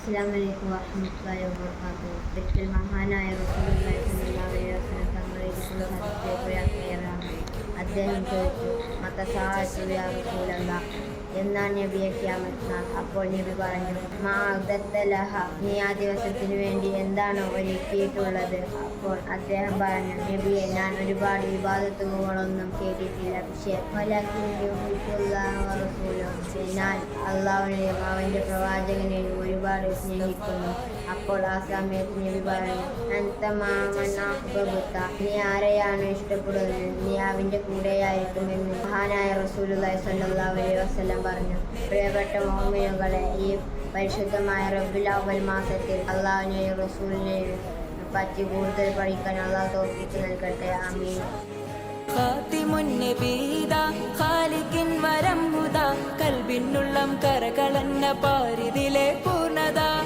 അസ്സലാമു അലൈക്കും വറഹ്മത്തുള്ളാഹി വബറകാതുഹു. ഒരിക്കൽ മഹാനായ റസൂലുള്ളാഹി സ്വല്ലല്ലാഹു അലൈഹി വസല്ലം തങ്ങളിരിക്കുന്ന സ്ഥലത്തേക്ക് യാത്രയാണ്. അദ്ദേഹം ചോദിച്ചു, മത്ത സഅതു യാ റസൂലല്ലാഹ്, എന്നാണ് നബിയെ ഖിയാമത്ത് നാൾ? അപ്പോൾ നബി പറഞ്ഞു, മാ അഅ്ദത്ത ലഹ, നീ ആ ദിവസത്തിനു വേണ്ടി എന്താണ് ഒരുക്കിയിട്ടുള്ളത്? അപ്പോൾ അദ്ദേഹം പറഞ്ഞു, നബിയെ, ഞാൻ ഒരുപാട് ഇബാദത്തുകളൊന്നും ചെയ്തിട്ടില്ല, പക്ഷേ ഞാൻ അള്ളാഹുവിനെയും അവന്റെ പ്രവാചകനെയും ഒരുപാട് സ്നേഹിക്കുന്നു. അപ്പോൾ ആ സമയത്ത് നബി പറഞ്ഞു, നീ ആരെയാണ് ഇഷ്ടപ്പെടുന്നത്? നീ അവന്റെ കൂടെയായിരിക്കുമെന്ന് മഹാനായ റസൂലുള്ളാഹി സ്വല്ലല്ലാഹു അലൈഹി വസല്ലം പറഞ്ഞു. പ്രിയപ്പെട്ട മുഅ്മിനീങ്ങളെ, ഈ പരിശുദ്ധമായ റബീഉൽ അവ്വൽ മാസത്തിൽ അള്ളാഹുവിനെയും റസൂലിനെയും പറ്റി കൂടുതൽ പഠിക്കാൻ അള്ളാഹു തൗഫീഖ് നൽകട്ടെ. ആമീൻ. ഖാലിഖിൻ വരം ഹുദ, കൽബിനുള്ളം കരകളന്ന പാരിതിലെ പൂർണ്ണത.